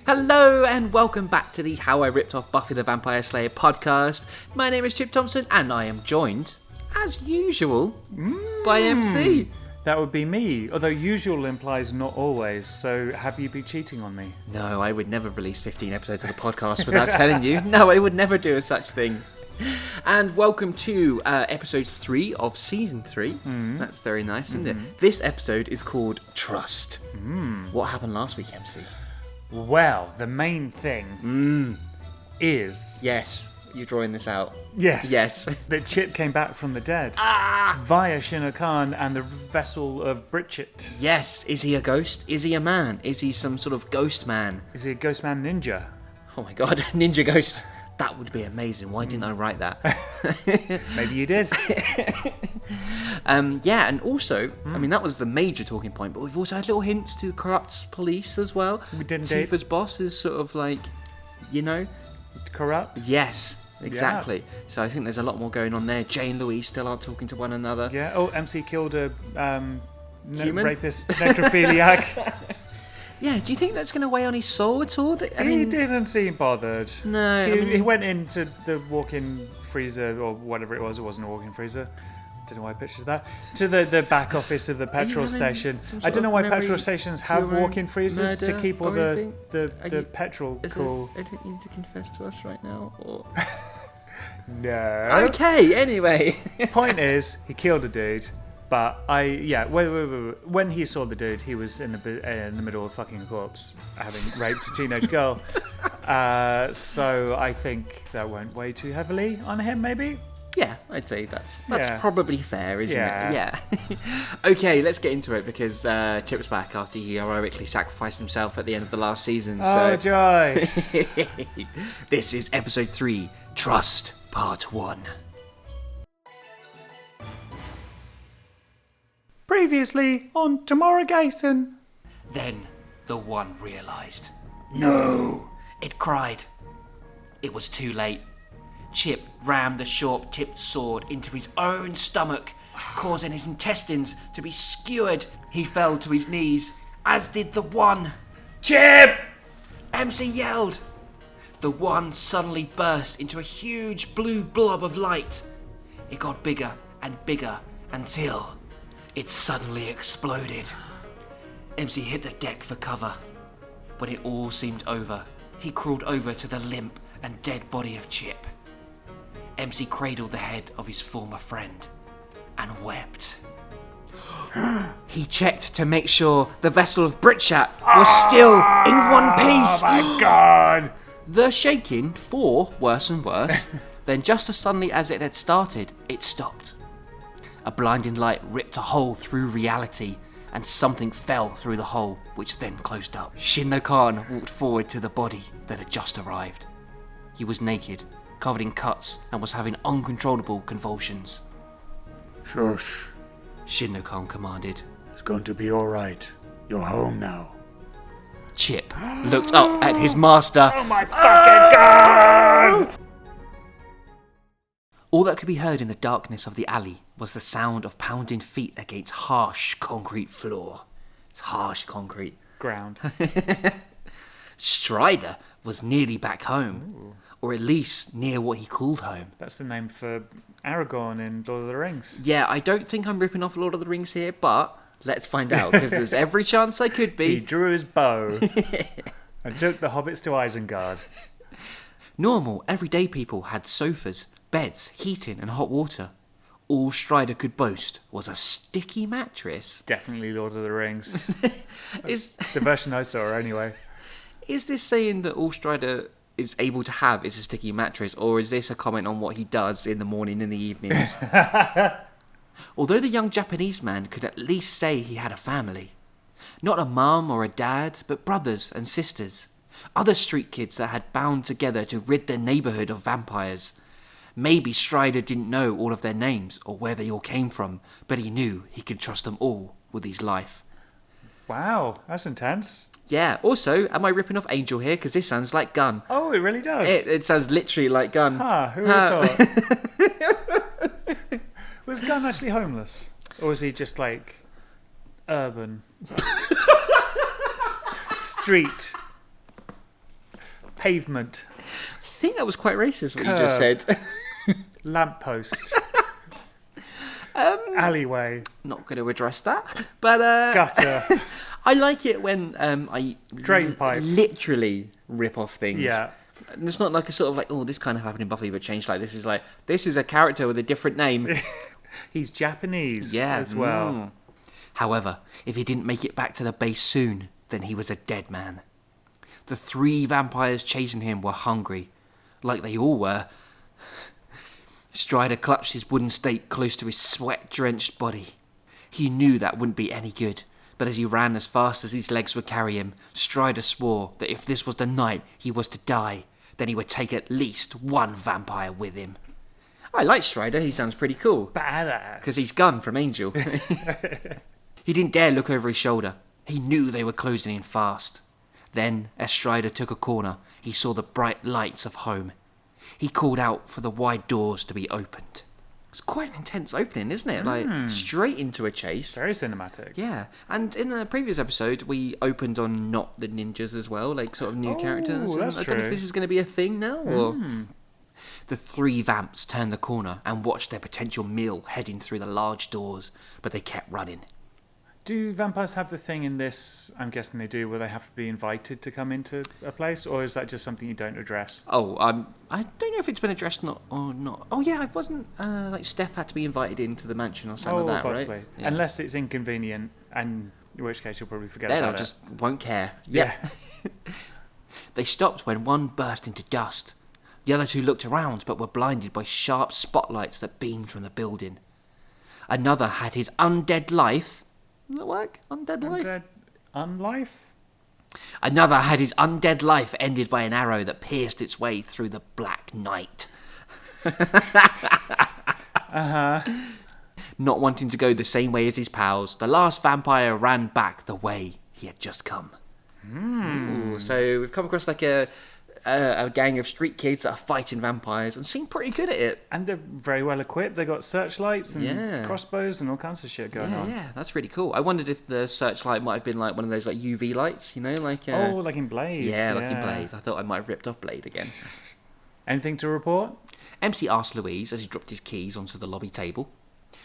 Hello and welcome back to the How I Ripped Off Buffy the Vampire Slayer podcast. My name is Chip Thompson and I am joined, as usual, by MC. That would be me, although usual implies not always, so have you been cheating on me? No, I would never release 15 episodes of the podcast without telling you. No, I would never do a such thing. And welcome to episode 3 of season 3. That's very nice, isn't it? This episode is called Trust. What happened last week, MC? Well, the main thing is... Yes, you're drawing this out. Yes. That Chip came back from the dead. Via Shinno Khan and the vessel of Bridget. Yes, is he a ghost? Is he a man? Is he some sort of ghost man? Is he a ghost man ninja? Oh my god, ninja ghost. That would be amazing. Why didn't I write that? Maybe you did. Yeah, and also, I mean, that was the major talking point, but we've also had little hints to corrupt police as well. We did indeed. Tifa's boss is sort of like, you know... Corrupt? Yes, exactly. Yeah. So I think there's a lot more going on there. Jay and Louise still aren't talking to one another. Yeah, oh, MC killed a Human? Rapist, necrophiliac. Yeah, do you think that's going to weigh on his soul at all? He didn't seem bothered. No. He went into the walk-in freezer, or whatever it wasn't a walk-in freezer. Don't know why I pictured that. To the back office of the petrol station. I don't know why petrol stations have walk-in freezers to keep all the petrol cool. I don't need to confess to us right now, or... No. Okay, anyway. Point is, he killed a dude. But when he saw the dude, he was in the middle of fucking a corpse, having raped a teenage girl. So I think that went way too heavily on him, maybe? Yeah, I'd say that's probably fair, isn't it? Yeah. Okay, let's get into it, because Chip's back after he heroically sacrificed himself at the end of the last season. Oh, joy! This is episode 3, Trust, part 1. Previously on Tomorrow Gason. Then the one realised. No! It cried. It was too late. Chip rammed the short-tipped sword into his own stomach, causing his intestines to be skewered. He fell to his knees, as did the one. Chip! MC yelled. The one suddenly burst into a huge blue blob of light. It got bigger and bigger until... it suddenly exploded. MC hit the deck for cover. When it all seemed over, he crawled over to the limp and dead body of Chip. MC cradled the head of his former friend and wept. He checked to make sure the vessel of Britchat was still in one piece. Oh my god! The shaking for worse and worse. Then just as suddenly as it had started, it stopped. A blinding light ripped a hole through reality, and something fell through the hole, which then closed up. Shinno Khan walked forward to the body that had just arrived. He was naked, covered in cuts, and was having uncontrollable convulsions. Shush. Shinno Khan commanded. It's going to be alright. You're home now. Chip looked up at his master. Oh my fucking god! All that could be heard in the darkness of the alley was the sound of pounding feet against harsh concrete floor. It's harsh concrete. Ground. Strider was nearly back home, or at least near what he called home. That's the name for Aragorn in Lord of the Rings. Yeah, I don't think I'm ripping off Lord of the Rings here, but let's find out, because there's every chance I could He be. drew his bow and took the hobbits to Isengard. Normal, everyday people had sofas, beds, heating and hot water. All Strider could boast was a sticky mattress. Definitely Lord of the Rings. Is The version I saw, anyway. is this saying that all Strider is able to have is a sticky mattress, or is this a comment on what he does in the morning and the evenings? Although the young Japanese man could at least say he had a family. Not a mum or a dad, but brothers and sisters. Other street kids that had bound together to rid their neighbourhood of vampires. Maybe Strider didn't know all of their names or where they all came from, but he knew he could trust them all with his life. Wow, that's intense. Yeah, also, am I ripping off Angel here? Because this sounds like Gun. Oh, it really does. It sounds literally like Gun. Who would have thought? Was Gunn actually homeless? Or was he just like urban? Street. Pavement. I think that was quite racist what you just said. Lamppost. Alleyway. Not going to address that. But Gutter. I like it when I Drain pipe. literally rip off things. Yeah. And it's not like a sort of like, oh, this kind of happened in Buffy but changed like this. Is like, this is a character with a different name. He's Japanese Yeah. as well. Mm. However, if he didn't make it back to the base soon, then he was a dead man. The 3 vampires chasing him were hungry, like they all were. Strider clutched his wooden stake close to his sweat-drenched body. He knew that wouldn't be any good, but as he ran as fast as his legs would carry him, Strider swore that if this was the night he was to die, then he would take at least 1 vampire with him. I like Strider, he sounds pretty cool. Badass. Because he's Gun from Angel. He didn't dare look over his shoulder. He knew they were closing in fast. Then, as Strider took a corner, he saw the bright lights of home. He called out for the wide doors to be opened. It's quite an intense opening, isn't it? Like, straight into a chase. Very cinematic. Yeah, and in the previous episode, we opened on not the ninjas as well, like sort of new characters. That's I don't know if true. this is going to be a thing now, or... The 3 vamps turned the corner and watched their potential meal heading through the large doors, but they kept running. Do vampires have the thing in this, I'm guessing they do, where they have to be invited to come into a place, or is that just something you don't address? Oh, I don't know if it's been addressed or not. Oh yeah, it wasn't like Steph had to be invited into the mansion or something like that, possibly. right? Yeah. Unless it's inconvenient, and in which case you'll probably forget Then I about just won't care. Yeah. They stopped when one burst into dust. The other 2 looked around but were blinded by sharp spotlights that beamed from the building. Another had his undead life... Does that work? Undead life? Undead unlife? Another had his undead life ended by an arrow that pierced its way through the black night. Not wanting to go the same way as his pals, the last vampire ran back the way he had just come. Ooh, so we've come across like a gang of street kids that are fighting vampires and seem pretty good at it. And they're very well equipped. They got searchlights and Yeah. crossbows and all kinds of shit going on. Yeah, that's really cool. I wondered if the searchlight might have been like one of those like UV lights, you know, like Like in Blaze. yeah, like in Blade. I thought I might have ripped off Blade again. Anything to report? MC asked Louise as he dropped his keys onto the lobby table.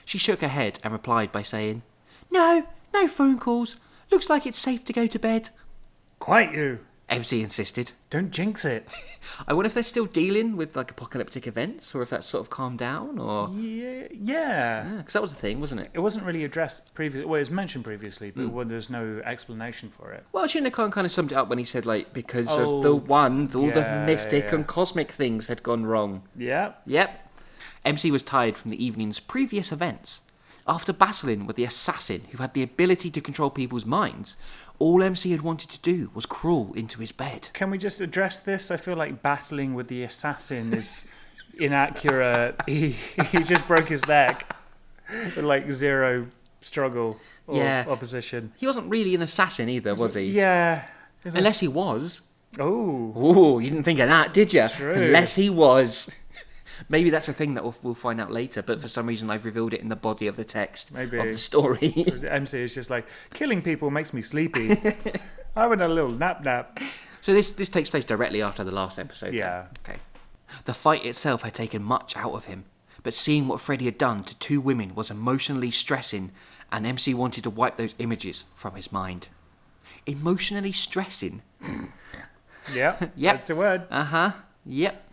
She shook her head and replied by saying, "No phone calls. Looks like it's safe to go to bed." Quiet you. MC insisted. Don't jinx it. I wonder if they're still dealing with like apocalyptic events, or if that's sort of calmed down, or Yeah. because that was the thing, wasn't it? It wasn't really addressed previously. Well, it was mentioned previously, but there's no explanation for it. Well, Shinra Khan kind of summed it up when he said like because of the one, all the yeah, mystic yeah. and cosmic things had gone wrong. Yeah. Yep. MC was tired from the evening's previous events. After battling with the assassin who had the ability to control people's minds, all MC had wanted to do was crawl into his bed. Can we just address this? I feel like battling with the assassin is inaccurate. He just broke his neck with like 0 struggle or Yeah. opposition. He wasn't really an assassin either, was he? Yeah. Unless he was. Oh. Ooh, you didn't think of that, did you? True. Unless he was. Maybe that's a thing that we'll find out later, but for some reason I've revealed it in the body of the text Maybe. of the story. MC is just like, killing people makes me sleepy. I want a little nap. So this takes place directly after the last episode. Yeah. Then. Okay. The fight itself had taken much out of him, but seeing what Freddy had done to 2 women was emotionally stressing, and MC wanted to wipe those images from his mind. Emotionally stressing? Yeah, Yep. that's the word. Yep.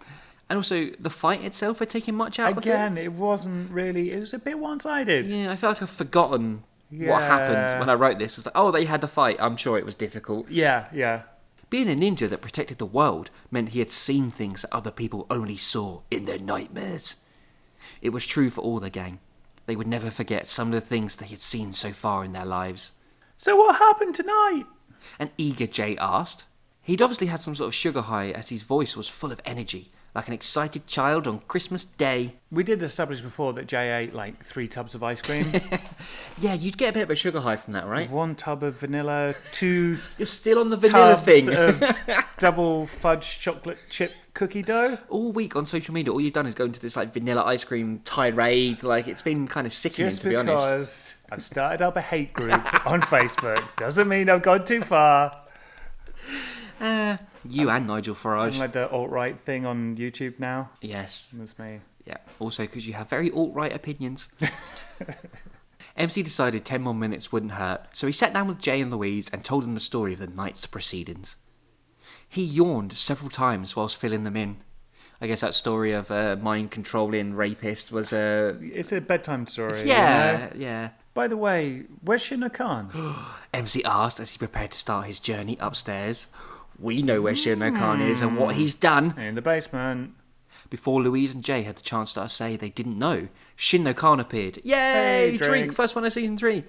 And also, the fight itself had taken much out of him. Again, it wasn't really... It was a bit one-sided. Yeah, I feel like I've forgotten what happened when I wrote this. It's like, oh, they had the fight. I'm sure it was difficult. Yeah. Being a ninja that protected the world meant he had seen things that other people only saw in their nightmares. It was true for all the gang. They would never forget some of the things they had seen so far in their lives. So what happened tonight? An eager Jay asked. He'd obviously had some sort of sugar high as his voice was full of energy, like an excited child on Christmas Day. We did establish before that Jay ate like 3 tubs of ice cream. Yeah, you'd get a bit of a sugar high from that, right? 1 tub of vanilla, 2 You're still on the vanilla tubs thing. of double fudge chocolate chip cookie dough. All week on social media, all you've done is go into this like vanilla ice cream tirade. Like, it's been kind of sickening, Just to be honest. because I've started up a hate group on Facebook doesn't mean I've gone too far. You and Nigel Farage. I'm like the alt-right thing on YouTube now. Yes. That's me. Yeah. Also, because you have very alt-right opinions. MC decided 10 more minutes wouldn't hurt, so he sat down with Jay and Louise and told them the story of the night's proceedings. He yawned several times whilst filling them in. I guess that story of a mind-controlling rapist was a... It's a bedtime story. Yeah, You know? yeah. By the way, where's Shinno Khan? MC asked as he prepared to start his journey upstairs. We know where Shinno Khan is and what he's done. In the basement. Before Louise and Jay had the chance to say they didn't know, Shinno Khan appeared. Yay! Hey, drink! First one of season 3.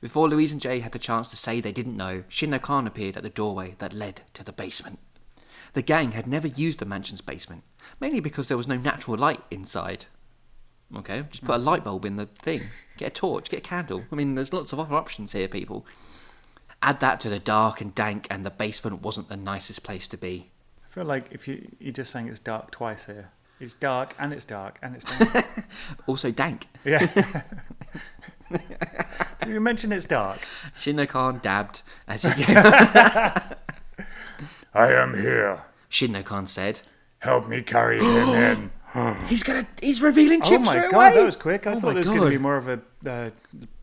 Before Louise and Jay had the chance to say they didn't know, Shinno Khan appeared at the doorway that led to the basement. The gang had never used the mansion's basement, mainly because there was no natural light inside. Okay, just put a light bulb in the thing. Get a torch, get a candle. I mean, there's lots of other options here, people. Add that to the dark and dank, and the basement wasn't the nicest place to be. I feel like if you're just saying it's dark twice here. It's dark and it's dark and it's dark. Also dank. Yeah. Did you mention it's dark? Shinno Khan dabbed as he came. I am here. Shinno Khan said, Help me carry him in. He's revealing Chip Oh my straight god, away. that was quick. I Oh thought my there was going to God. be more of a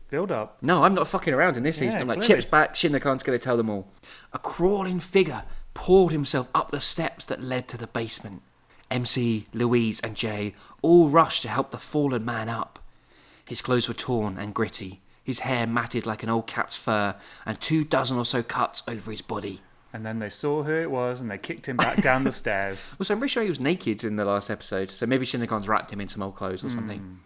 build-up. No, I'm not fucking around in this season. I'm like, clearly. Chip's back, Shinno Khan's going to tell them all. A crawling figure poured himself up the steps that led to the basement. MC, Louise and Jay all rushed to help the fallen man up. His clothes were torn and gritty, his hair matted like an old cat's fur, and 24 or so cuts over his body. And then they saw who it was and they kicked him back down the stairs. Also, I'm pretty sure he was naked in the last episode, so maybe Shinno Khan's wrapped him in some old clothes or something.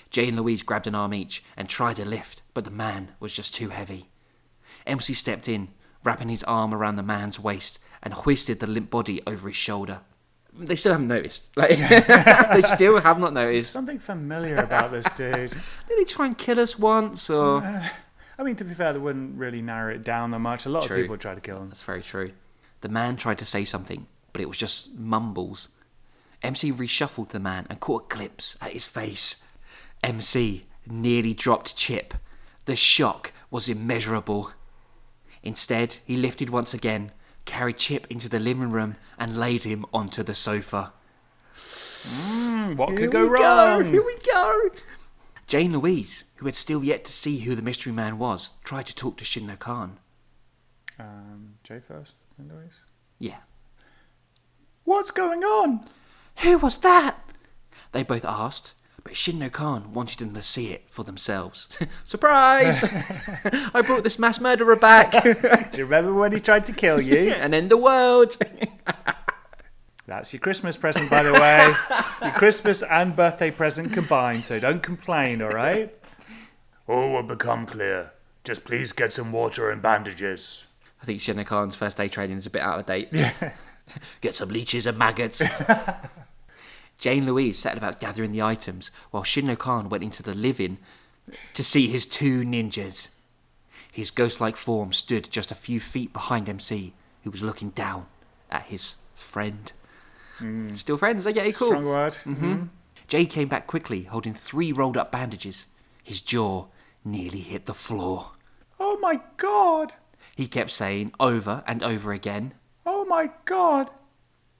Jay and Louise grabbed an arm each and tried to lift, but the man was just too heavy. MC stepped in, wrapping his arm around the man's waist and hoisted the limp body over his shoulder. They still haven't noticed. Like, they still have not noticed. Something familiar about this dude. Did he try and kill us once, or...? I mean, to be fair, that wouldn't really narrow it down that much. A lot True. of people tried to kill him. That's very true. The man tried to say something, but it was just mumbles. MC reshuffled the man and caught a glimpse at his face. MC nearly dropped Chip. The shock was immeasurable. Instead, he lifted once again, carried Chip into the living room and laid him onto the sofa. What could go wrong? Here we go! Jane Louise, who had still yet to see who the mystery man was, tried to talk to Shinno Khan. Jay first, then Louise. Yeah. What's going on? Who was that? They both asked, but Shinno Khan wanted them to see it for themselves. Surprise! I brought this mass murderer back Do you remember when he tried to kill you? and end the world. That's your Christmas present, by the way. Your Christmas and birthday present combined, so don't complain, all right? All will become clear. Just please get some water and bandages. I think Shinno Khan's first day training is a bit out of date. Get some leeches and maggots. Jane Louise set about gathering the items while Shinno Khan went into the living to see his 2 ninjas. His ghost-like form stood just a few feet behind MC, who was looking down at his friend. Still friends, I get it, cool. Strong word. Jay came back quickly, holding 3 rolled up bandages. His jaw nearly hit the floor. Oh my God! He kept saying over and over again, Oh my God!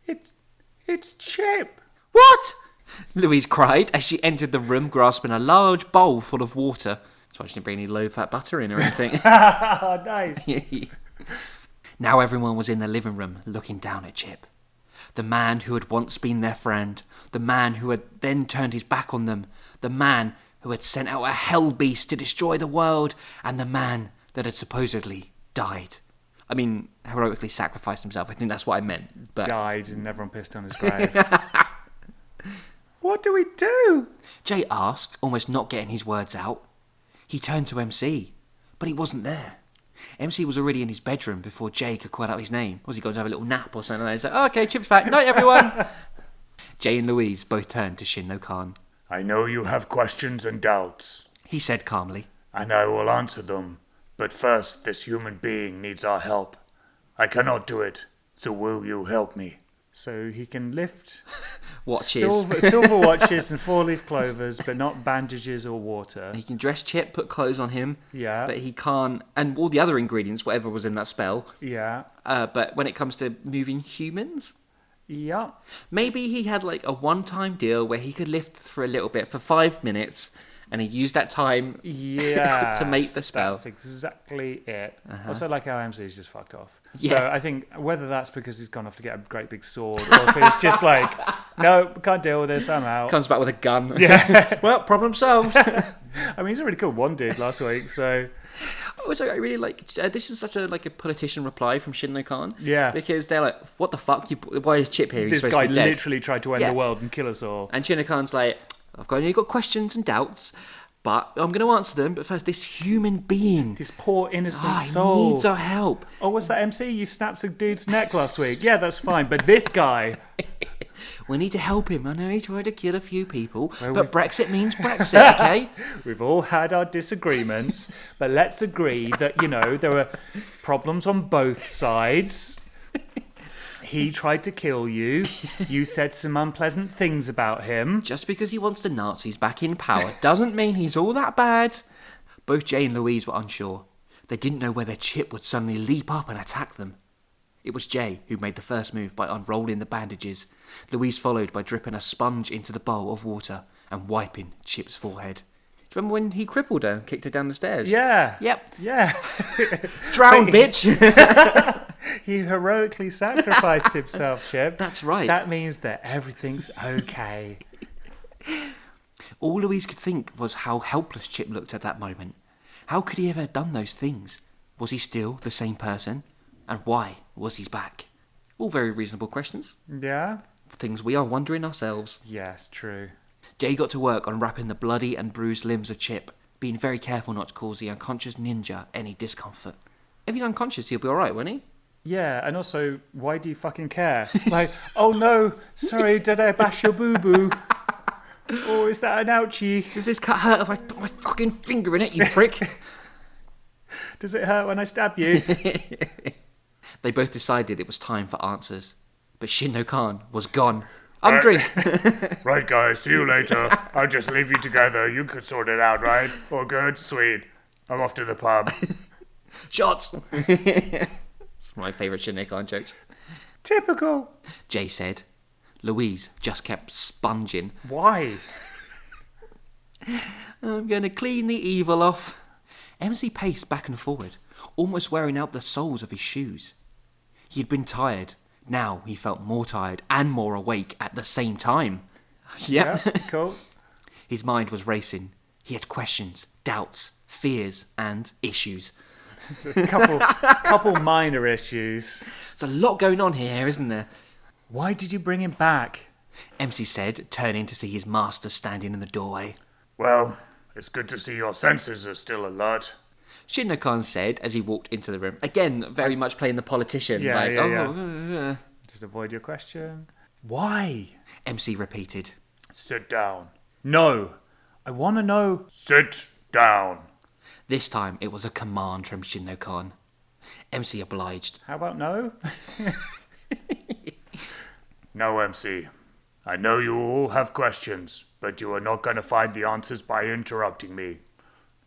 It's Chip! "What?" Louise cried as she entered the room grasping a large bowl full of water. That's why she didn't bring any low-fat butter in or anything. Nice. Now everyone was in the living room looking down at Chip. The man who had once been their friend, the man who had then turned his back on them, the man who had sent out a hell beast to destroy the world, and the man that had supposedly died. I mean, heroically sacrificed himself. I think that's what I meant. But Died and everyone pissed on his grave. What do we do? Jay asked, almost not getting his words out. He turned to MC, but he wasn't there. MC was already in his bedroom before Jay could call out his name. Was he going to have a little nap or something? He's like, oh, okay, Chip's back. Night, everyone. Jay and Louise both turned to Shin no Khan. I know you have questions and doubts, He said calmly. and I will answer them. But first, this human being needs our help. I cannot do it, so will you help me? So he can lift Watches. silver watches and 4-leaf clovers, but not bandages or water. He can dress Chip, put clothes on him. Yeah. But he can't... And all the other ingredients, whatever was in that spell. Yeah. But when it comes to moving humans... Yeah. Maybe he had like a one-time deal where he could lift for a little bit for 5 minutes, and he used that time Yeah. to make the spell. That's exactly it. Also, like how MC's just fucked off. Yeah. So I think whether that's because he's gone off to get a great big sword, or if it's just like, no, can't deal with this, I'm out. Comes back with a gun. Yeah. Well, problem solved. I mean, he's already killed one dude last week, so Also, I really like this is such a politician reply from Shin no Khan. Yeah. Because they're like, what the fuck? Why is Chip here? He's this supposed guy to be dead. literally tried to end Yeah. the world and kill us all. And Shin no Khan's like, I've got questions and doubts, but I'm going to answer them. But first, this human being, This poor innocent he soul. needs our help. Oh, what's that, MC? You snapped a dude's neck last week. Yeah, that's fine. But this guy, We need to help him. I know he tried to kill a few people, Well, but Brexit means Brexit, okay? we've all had our disagreements, but let's agree that, you know, there were problems on both sides. He tried to kill you. You said some unpleasant things about him. Just because he wants the Nazis back in power doesn't mean he's all that bad. Both Jay and Louise were unsure. They didn't know whether Chip would suddenly leap up and attack them. It was Jay who made the first move by unrolling the bandages. Louise followed by dripping a sponge into the bowl of water and wiping Chip's forehead. Do you remember when he crippled her and kicked her down the stairs? Yeah. Yep. Yeah. Drown, bitch! He heroically sacrificed himself, Chip. That's right. That means that everything's okay. All Louise could think was how helpless Chip looked at that moment. How could he ever have done those things? Was he still the same person? And why was he back? All very reasonable questions. Yeah? Things we are wondering ourselves. Yes, true. Jay got to work on wrapping the bloody and bruised limbs of Chip, being very careful not to cause the unconscious ninja any discomfort. If he's unconscious, he'll be alright, won't he? Yeah, and also, why do you fucking care? Like, oh no, sorry, did I bash your boo-boo? Or is that an ouchie? Does this cut hurt if I put my fucking finger in it, you prick? Does it hurt when I stab you? They both decided it was time for answers. But Shin no Khan was gone. Undrink! Right, guys, see you later. I'll just leave you together. You could sort it out, right? All good? Sweet. I'm off to the pub. Shots! It's one of my favourite Shin no Khan jokes. Typical. Jay said. Louise just kept sponging. Why? I'm going to clean the evil off. MC paced back and forward, almost wearing out the soles of his shoes. He had been tired. Now he felt more tired and more awake at the same time. Yep. Yeah, cool. His mind was racing. He had questions, doubts, fears, and issues. A couple minor issues. There's a lot going on here, isn't there? Why did you bring him back? MC said, turning to see his master standing in the doorway. Well, it's good to see your senses are still alert. Shin no Khan said as he walked into the room. Again, very much playing the politician. Yeah, like, yeah. Just avoid your question. Why? MC repeated. Sit down. No. I want to know. Sit down. This time it was a command from Shin no Khan. MC obliged. How about no? No, MC. I know you all have questions, but you are not going to find the answers by interrupting me.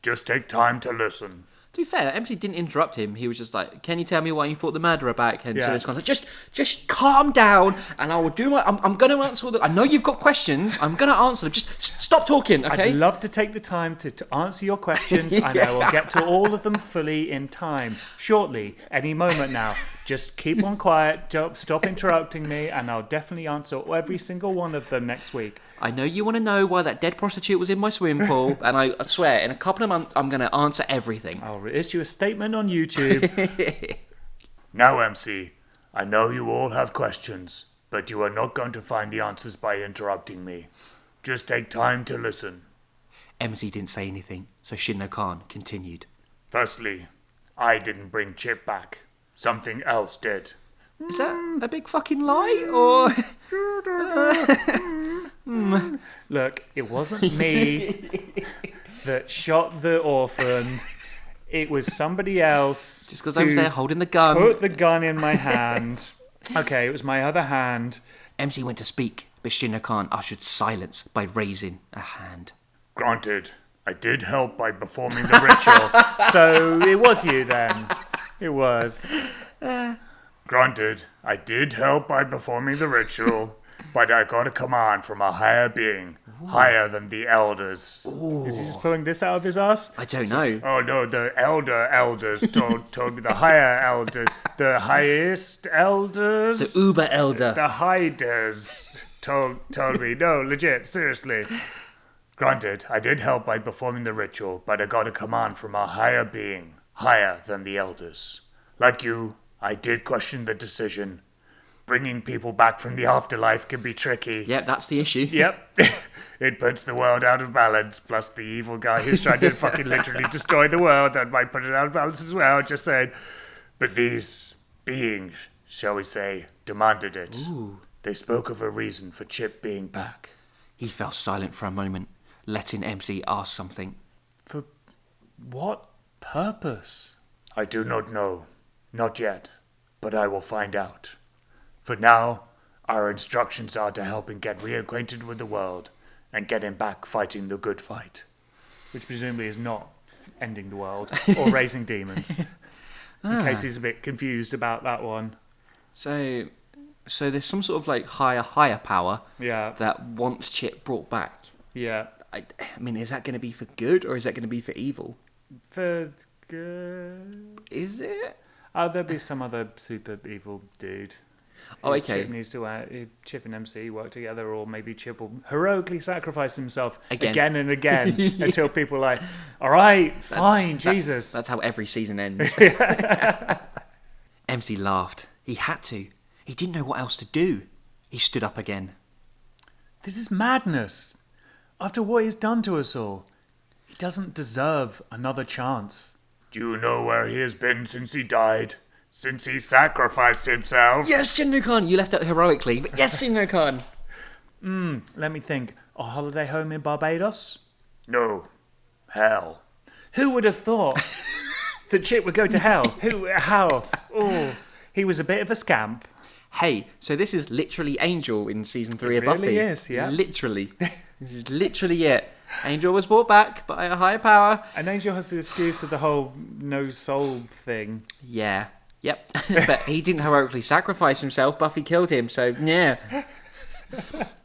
Just take time to listen. To be fair, MC didn't interrupt him. He was just like, "Can you tell me why you brought the murderer back?" And so it's kind of like, just calm down, and I will do my. I'm going to answer all the. I know you've got questions. I'm going to answer them. Just stop talking, okay? I'd love to take the time to answer your questions, and I will get to all of them fully in time, shortly, any moment now. Just keep on quiet. Don't stop interrupting me, and I'll definitely answer every single one of them next week. I know you want to know why that dead prostitute was in my swimming pool, and I swear, in a couple of months, I'm going to answer everything. I'll issue a statement on YouTube. Now, MC, I know you all have questions, but you are not going to find the answers by interrupting me. Just take time to listen. MC didn't say anything, so Shinno Khan continued. Firstly, I didn't bring Chip back. Something else did. Is that a big fucking lie, or...? Look, it wasn't me that shot the orphan. It was somebody else. Just because I was there holding the gun. Put the gun in my hand. Okay, it was my other hand. MC went to speak, but Shinno Khan ushered silence by raising a hand. Granted, I did help by performing the ritual. So it was you then. It was. Granted, I did help by performing the ritual, but I got a command from a higher being, higher than the elders. Is he just pulling this out of his ass? I don't know. Oh no, the elders told me, the higher elder, the highest elders, The Uber Elder. the hiders told me. No, legit, seriously. Granted, I did help by performing the ritual, but I got a command from a higher being, higher than the elders. Like you, I did question the decision. Bringing people back from the afterlife can be tricky. Yep, that's the issue. Yep. It puts the world out of balance, plus the evil guy who's trying to fucking literally destroy the world, that might put it out of balance as well, just saying. But these beings, shall we say, demanded it. Ooh. They spoke of a reason for Chip being back. He fell silent for a moment, letting MC ask something. For what purpose? I do not know. Not yet. But I will find out. For now, our instructions are to help him get reacquainted with the world and get him back fighting the good fight. Which presumably is not ending the world or raising demons. In case he's a bit confused about that one. So there's some sort of like higher power Yeah. that wants Chip brought back. Yeah. I mean, is that going to be for good or is that going to be for evil? For good. Is it? Oh, there'll be some other super evil dude. Oh, okay. Chip needs to Chip and MC work together, or maybe Chip will heroically sacrifice himself again and again until people are like, all right, fine, Jesus. That's how every season ends. MC laughed. He had to. He didn't know what else to do. He stood up again. This is madness. After what he's done to us all, he doesn't deserve another chance. Do you know where he has been since he died? Since he sacrificed himself? Yes, Shinno Khan, you left out heroically, but yes, Shinno Khan. Let me think. A holiday home in Barbados? No. Hell. Who would have thought that Chip would go to hell? How? Oh, he was a bit of a scamp. Hey, so this is literally Angel in season 3 of It really Buffy. is, yeah. Literally. This is literally it. Angel was brought back by a higher power. And Angel has the excuse of the whole no soul thing. Yeah. Yep. But he didn't heroically sacrifice himself. Buffy killed him, so yeah.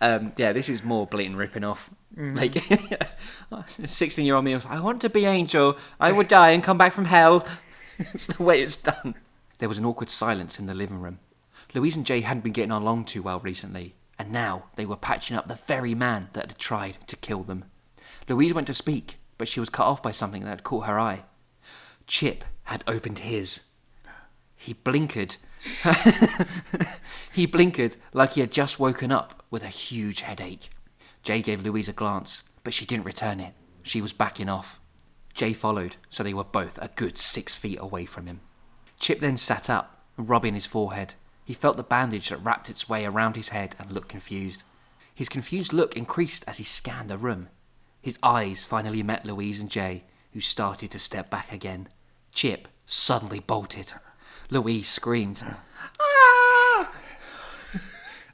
Yeah, this is more blatant ripping off. Like, 16-year-old me was, I want to be Angel. I would die and come back from hell. It's the way it's done. There was an awkward silence in the living room. Louise and Jay hadn't been getting along too well recently, and now they were patching up the very man that had tried to kill them. Louise went to speak, but she was cut off by something that had caught her eye. Chip had opened his. He blinkered. He blinkered like he had just woken up with a huge headache. Jay gave Louise a glance, but she didn't return it. She was backing off. Jay followed, so they were both a good 6 feet away from him. Chip then sat up, rubbing his forehead. He felt the bandage that wrapped its way around his head and looked confused. His confused look increased as he scanned the room. His eyes finally met Louise and Jay, who started to step back again. Chip suddenly bolted. Louise screamed. Ah!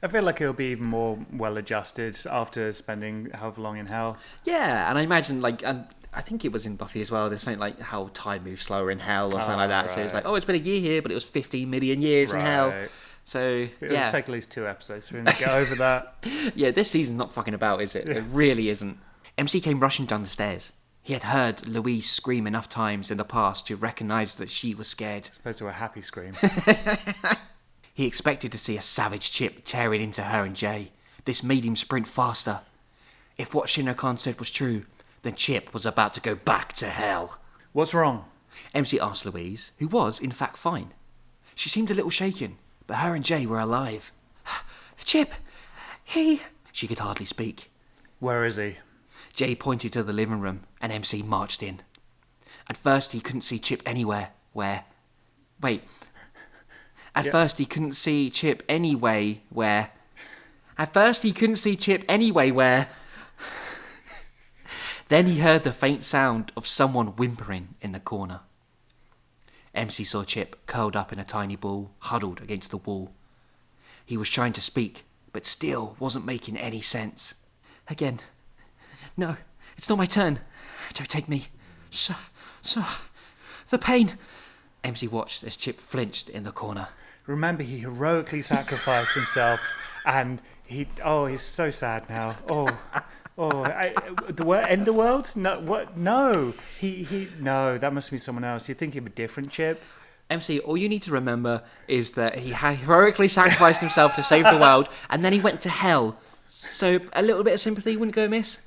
I feel like he'll be even more well-adjusted after spending however long in hell. Yeah, and I imagine, like, and I think it was in Buffy as well, there's something like how time moves slower in hell or something like that. So it's like, it's been a year here, but it was 15 million years in hell. So, It'll take at least 2 episodes for him to get over that. Yeah, this season's not fucking about, is it? It really isn't. MC came rushing down the stairs. He had heard Louise scream enough times in the past to recognise that she was scared. As opposed to a happy scream. He expected to see a savage Chip tearing into her and Jay. This made him sprint faster. If what Shinno-kan said was true, then Chip was about to go back to hell. What's wrong? MC asked Louise, who was, in fact, fine. She seemed a little shaken, but her and Jay were alive. Chip, he... She could hardly speak. Where is he? Jay pointed to the living room, and MC marched in. At first, he couldn't see Chip anywhere. First, he couldn't see Chip anyway where... Then he heard the faint sound of someone whimpering in the corner. MC saw Chip curled up in a tiny ball, huddled against the wall. He was trying to speak, but still wasn't making any sense. Again. No, it's not my turn. Don't take me. So, the pain. MC watched as Chip flinched in the corner. Remember, he heroically sacrificed himself, and he's so sad now. End the world? No, what? No, no, that must be someone else. You're thinking of a different Chip. MC, all you need to remember is that he heroically sacrificed himself to save the world, and then he went to hell. So a little bit of sympathy wouldn't go amiss.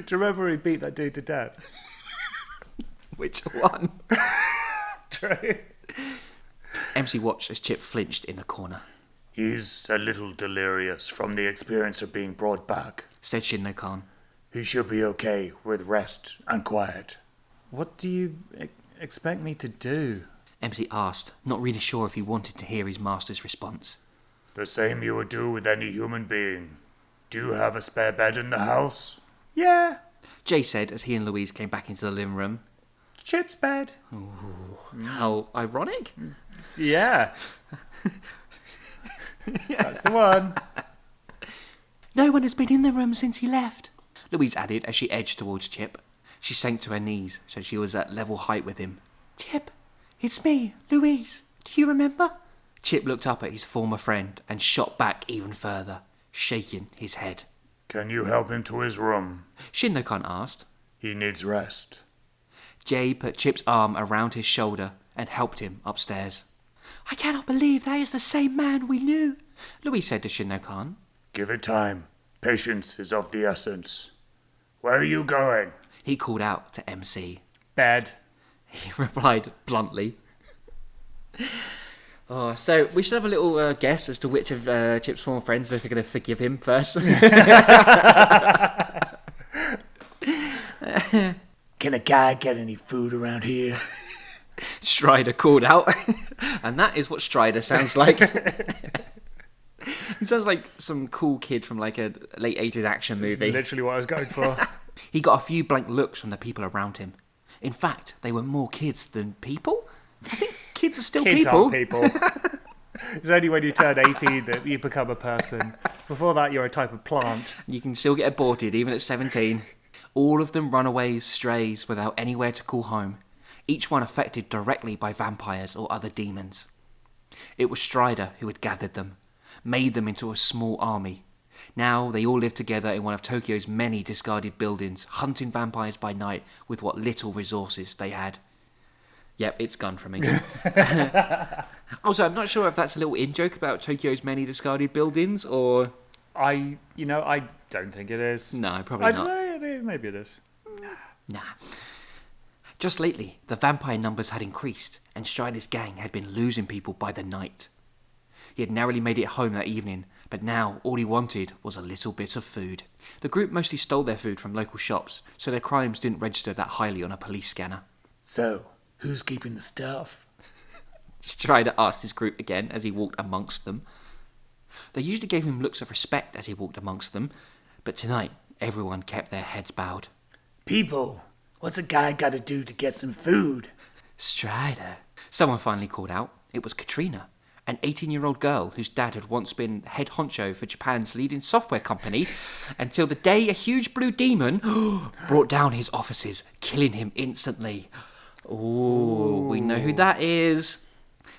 Do you remember he beat that dude to death? Which one? True. MC watched as Chip flinched in the corner. He's a little delirious from the experience of being brought back, said Shinno-kan. He should be okay with rest and quiet. What do you expect me to do? MC asked, not really sure if he wanted to hear his master's response. The same you would do with any human being. Do you have a spare bed in the house? Yeah, Jay said as he and Louise came back into the living room. Chip's bed. Ooh, how ironic. Yeah. That's the one. No one has been in the room since he left, Louise added as she edged towards Chip. She sank to her knees so she was at level height with him. Chip, it's me, Louise. Do you remember? Chip looked up at his former friend and shot back even further, shaking his head. Can you help him to his room? Shinno-kan asked. He needs rest. Jay put Chip's arm around his shoulder and helped him upstairs. I cannot believe that is the same man we knew, Louise said to Shinno-kan. Give it time. Patience is of the essence. Where are you going? He called out to MC. Bed. He replied bluntly. So we should have a little guess as to which of Chip's former friends if we're going to forgive him first. Can a guy get any food around here? Strider called out. And that is what Strider sounds like. He sounds like some cool kid from like a late 80s action movie. That's literally what I was going for. He got a few blank looks from the people around him. In fact, they were more kids than people. I think kids are still Kids people. aren't people. It's only when you turn 18 that you become a person. Before that, you're a type of plant. You can still get aborted even at 17. All of them runaways, strays, without anywhere to call home. Each one affected directly by vampires or other demons. It was Strider who had gathered them, made them into a small army. Now they all lived together in one of Tokyo's many discarded buildings, hunting vampires by night with what little resources they had. Yep, it's gone from me. Also, I'm not sure if that's a little in-joke about Tokyo's many discarded buildings, or... I don't think it is. No, probably I not. don't know, maybe it is. Nah. Just lately, the vampire numbers had increased, and Strider's gang had been losing people by the night. He had narrowly made it home that evening, but now all he wanted was a little bit of food. The group mostly stole their food from local shops, so their crimes didn't register that highly on a police scanner. So, who's keeping the stuff? Strider asked his group again as he walked amongst them. They usually gave him looks of respect as he walked amongst them, but tonight everyone kept their heads bowed. People, what's a guy got to do to get some food? Strider. Someone finally called out. It was Katrina, an 18-year-old girl whose dad had once been head honcho for Japan's leading software company, until the day a huge blue demon brought down his offices, killing him instantly. Ooh, we know who that is.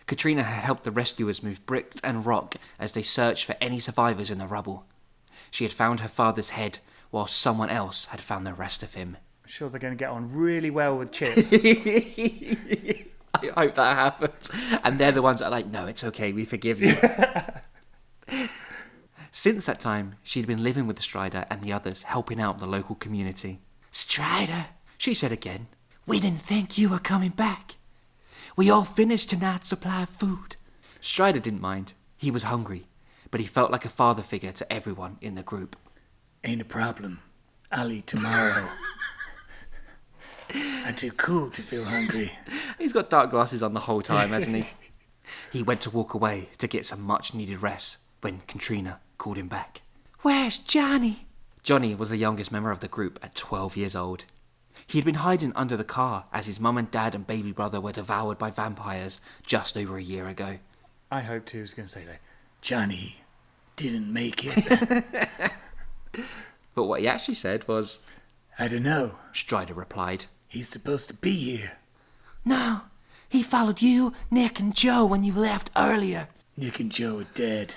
Katrina had helped the rescuers move bricks and rock as they searched for any survivors in the rubble. She had found her father's head, while someone else had found the rest of him. I'm sure they're going to get on really well with Chip. I hope that happens. And they're the ones that are like, no, it's okay, we forgive you. Since that time, she'd been living with Strider and the others, helping out the local community. Strider, she said again, we didn't think you were coming back. We all finished tonight's supply of food. Strider didn't mind. He was hungry, but he felt like a father figure to everyone in the group. Ain't a problem. I'll eat tomorrow. I'm too cool to feel hungry. He's got dark glasses on the whole time, hasn't he? He went to walk away to get some much-needed rest when Katrina called him back. Where's Johnny? Johnny was the youngest member of the group at 12 years old. He had been hiding under the car as his mum and dad and baby brother were devoured by vampires just over a year ago. I hoped he was going to say that. Johnny didn't make it. But what he actually said was, I don't know. Strider replied. He's supposed to be here. No, he followed you, Nick, and Joe when you left earlier. Nick and Joe are dead.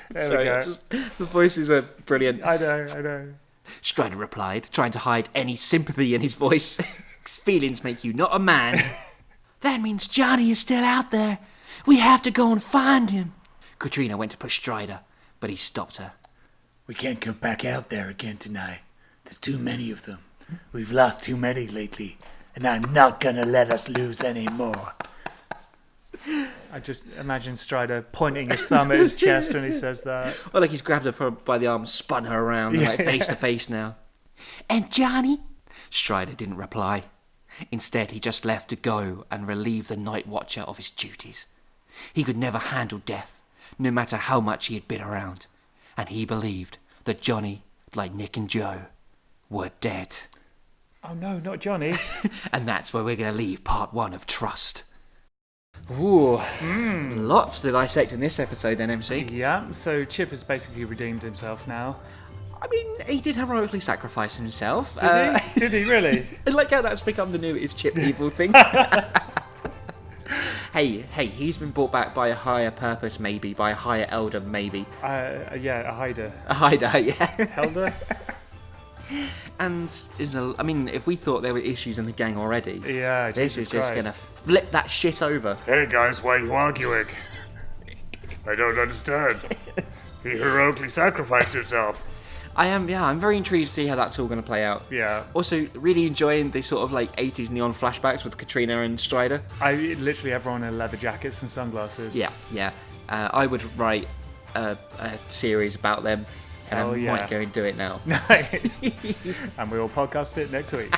There we go. The voices are brilliant. I know. Strider replied, trying to hide any sympathy in his voice. His feelings make you not a man. That means Johnny is still out there. We have to go and find him. Katrina went to push Strider, but he stopped her. We can't go back out there again tonight. There's too many of them. We've lost too many lately, and I'm not gonna let us lose any more. I just imagine Strider pointing his thumb at his chest when he says that. Well, like he's grabbed her by the arm, spun her around, like face to face now. And Johnny? Strider didn't reply. Instead, he just left to go and relieve the Night Watcher of his duties. He could never handle death, no matter how much he had been around. And he believed that Johnny, like Nick and Joe, were dead. Oh no, not Johnny. And that's where we're going to leave part 1 of Trust. Ooh, lots to dissect in this episode then, MC. Yeah, so Chip has basically redeemed himself now. I mean, he did heroically sacrifice himself. Did he? Did he really? I like how that's become the new Is Chip evil thing. Hey, he's been brought back by a higher purpose, maybe, by a higher elder, maybe. Yeah, a hider. A hider, yeah. Elder? And, I mean, if we thought there were issues in the gang already, Yeah, this Jesus is just Christ. going to flip that shit over. Hey guys, why are you arguing? I don't understand. He heroically sacrificed himself. I'm very intrigued to see how that's all going to play out. Yeah. Also, really enjoying the sort of like 80s neon flashbacks with Katrina and Strider. Literally everyone in leather jackets and sunglasses. Yeah. I would write a series about them, and Hell I yeah. might go and do it now. Nice. And we'll podcast it next week.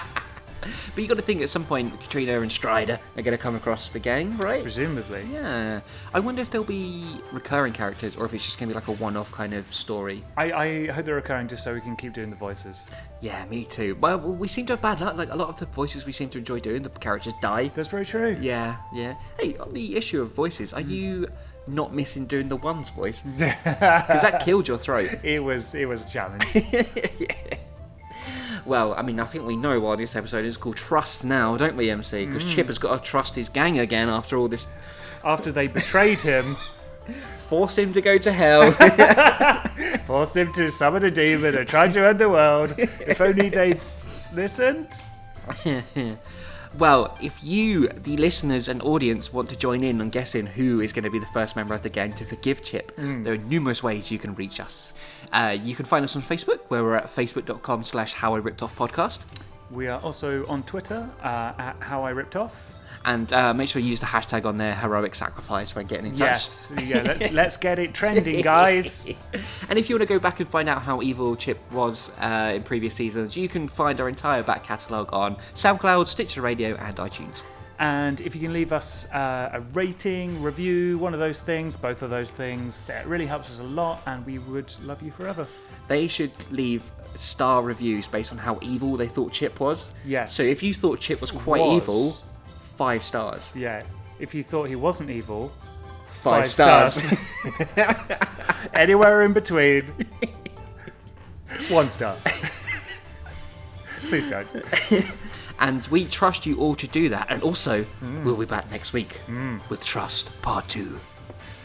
But you got to think at some point Katrina and Strider are going to come across the gang, right? Presumably. Yeah. I wonder if there'll be recurring characters or if it's just going to be like a one-off kind of story. I hope they're recurring just so we can keep doing the voices. Yeah, me too. Well, we seem to have bad luck. Like a lot of the voices we seem to enjoy doing, the characters die. That's very true. Yeah. Hey, on the issue of voices, are you not missing doing the one's voice? Because that killed your throat. It was a challenge. Well, I mean, I think we know why this episode is called Trust now, don't we, MC? Because Chip has got to trust his gang again after all this. After they betrayed him, Forced him to go to hell. forced him to summon a demon and try to end the world. If only they'd listened. Well, if you, the listeners and audience, want to join in on guessing who is going to be the first member of the gang to forgive Chip, there are numerous ways you can reach us. You can find us on Facebook, where we're at facebook.com/HowIRippedOffPodcast. We are also on Twitter at How I Ripped Off. And make sure you use the hashtag on there, heroic sacrifice, when getting in touch. Yes, yeah, let's get it trending, guys. And if you want to go back and find out how evil Chip was in previous seasons, you can find our entire back catalogue on SoundCloud, Stitcher Radio, and iTunes. And if you can leave us a rating, review, one of those things, both of those things, that really helps us a lot, and we would love you forever. They should leave star reviews based on how evil they thought Chip was. Yes. So if you thought Chip was quite evil, 5 stars. Yeah. If you thought he wasn't evil, 5 stars. Anywhere in between. 1 star. Please don't. And we trust you all to do that. And also, we'll be back next week with Trust Part 2.